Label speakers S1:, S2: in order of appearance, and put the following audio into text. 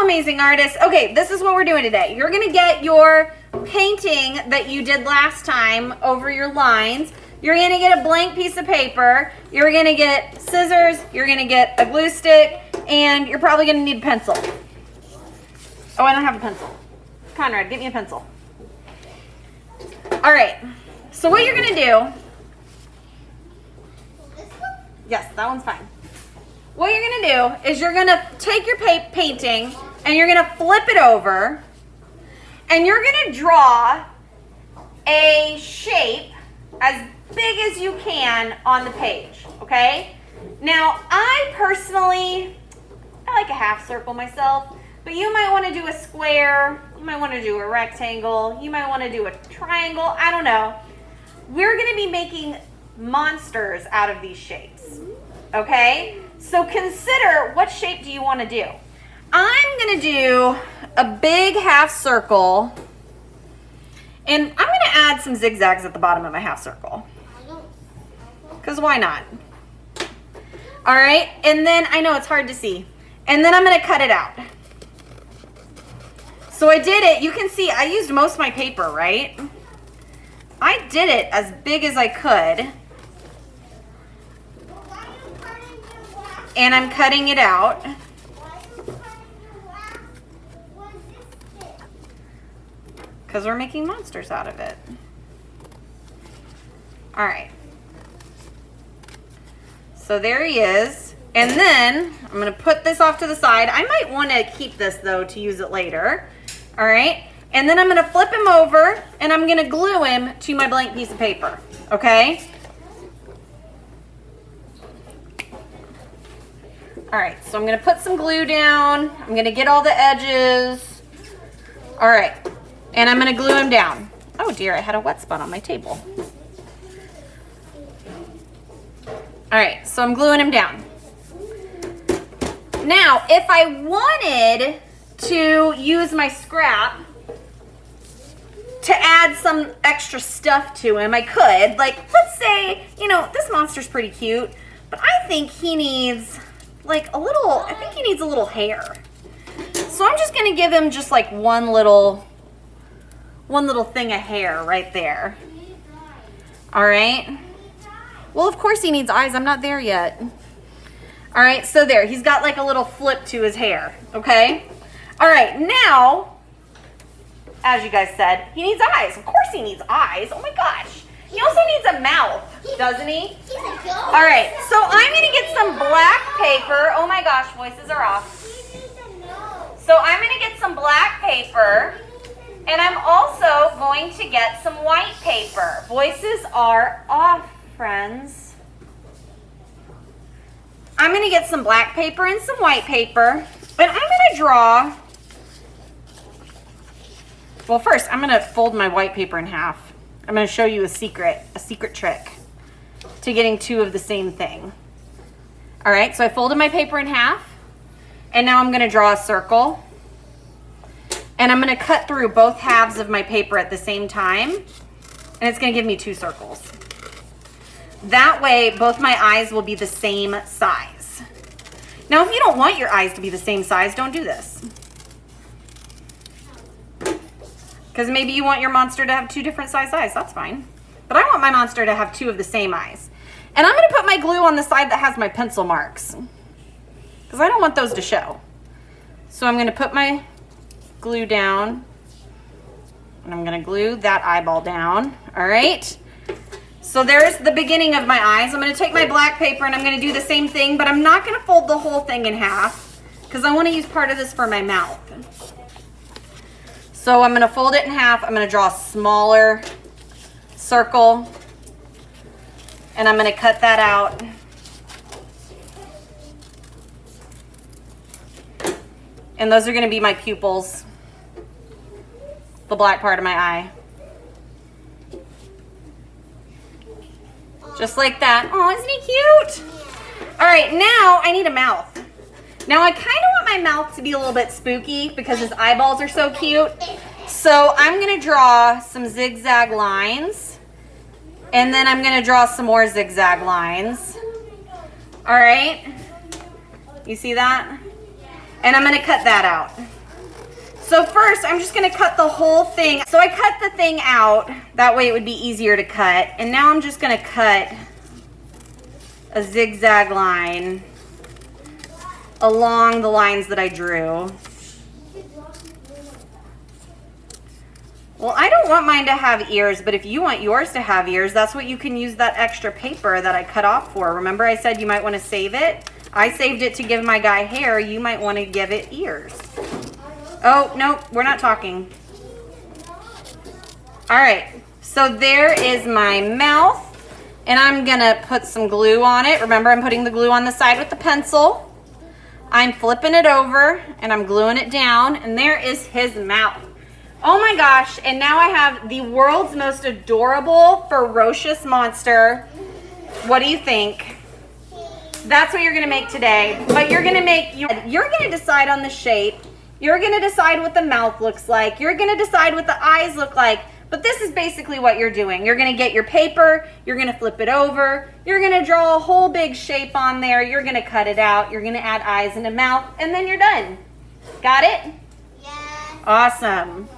S1: amazing artists. Okay, this is what we're doing today. You're gonna get your painting that you did last time over your lines. You're gonna get a blank piece of paper. You're gonna get scissors. You're gonna get a glue stick, and you're probably gonna need a pencil. Oh, I don't have a pencil. Conrad, get me a pencil. All right, so what you're gonna do, yes, that one's fine. What you're gonna do is you're gonna take your painting and you're gonna flip it over and you're gonna draw a shape as big as you can on the page, okay? Now, I like a half circle myself, but you might wanna do a square, you might wanna do a rectangle, you might wanna do a triangle, I don't know. We're gonna be making monsters out of these shapes, okay? So consider, what shape do you want to do? I'm going to do a big half circle, and I'm going to add some zigzags at the bottom of my half circle. Because why not? All right, and then, I know it's hard to see, and then I'm going to cut it out. So I did it, you can see I used most of my paper, right? I did it as big as I could. And I'm cutting it out. Because we're making monsters out of it. All right. So there he is. And then I'm going to put this off to the side. I might want to keep this, though, to use it later. All right. And then I'm going to flip him over, and I'm going to glue him to my blank piece of paper. Okay? All right, so I'm gonna put some glue down. I'm gonna get all the edges. All right, and I'm gonna glue him down. Oh dear, I had a wet spot on my table. All right, so I'm gluing him down. Now, if I wanted to use my scrap to add some extra stuff to him, I could. Like, let's say, you know, this monster's pretty cute, but I think he needs I think he needs a little hair. So I'm just gonna give him just like one little thing of hair right there. All right. Well, of course he needs eyes. I'm not there yet. All right, so there, he's got like a little flip to his hair, okay? All right, now, as you guys said, he needs eyes. Of course he needs eyes. Oh my gosh. He also needs a mouth, doesn't he? All right, so I'm gonna get some black paper. Oh my gosh, voices are off. So I'm gonna get some black paper, and I'm also going to get some white paper. Voices are off, friends. I'm gonna get some black paper and some white paper, and I'm gonna draw. Well, first, I'm gonna fold my white paper in half. I'm going to show you a secret trick to getting two of the same thing. All right, so I folded my paper in half, and now I'm going to draw a circle. And I'm going to cut through both halves of my paper at the same time, and it's going to give me two circles. That way, both my eyes will be the same size. Now, if you don't want your eyes to be the same size, don't do this. Because maybe you want your monster to have two different size eyes. That's fine. But I want my monster to have two of the same eyes. And I'm going to put my glue on the side that has my pencil marks. Because I don't want those to show. So I'm going to put my glue down. And I'm going to glue that eyeball down. All right. So there's the beginning of my eyes. I'm going to take my black paper and I'm going to do the same thing. But I'm not going to fold the whole thing in half. Because I want to use part of this for my mouth. So I'm going to fold it in half. I'm going to draw a smaller circle. And I'm going to cut that out. And those are going to be my pupils. The black part of my eye. Just like that. Oh, isn't he cute? All right, now I need a mouth. Now I kind of want my mouth to be a little bit spooky because his eyeballs are so cute. So I'm going to draw some zigzag lines. And then I'm going to draw some more zigzag lines. All right. You see that? And I'm going to cut that out. So first, I'm just gonna cut the whole thing. So I cut the thing out. That way it would be easier to cut. And now I'm just gonna cut a zigzag line along the lines that I drew. Well, I don't want mine to have ears, but if you want yours to have ears, that's what you can use that extra paper that I cut off for. Remember I said you might want to save it? I saved it to give my guy hair. You might want to give it ears. Oh, no, we're not talking. All right, so there is my mouth, and I'm gonna put some glue on it. Remember, I'm putting the glue on the side with the pencil. I'm flipping it over, and I'm gluing it down, and there is his mouth. Oh my gosh, and now I have the world's most adorable, ferocious monster. What do you think? That's what you're gonna make today. But you're gonna decide on the shape. You're gonna decide what the mouth looks like. You're gonna decide what the eyes look like. But this is basically what you're doing. You're gonna get your paper, you're gonna flip it over, you're gonna draw a whole big shape on there, you're gonna cut it out, you're gonna add eyes and a mouth, and then you're done. Got it?
S2: Yeah.
S1: Awesome.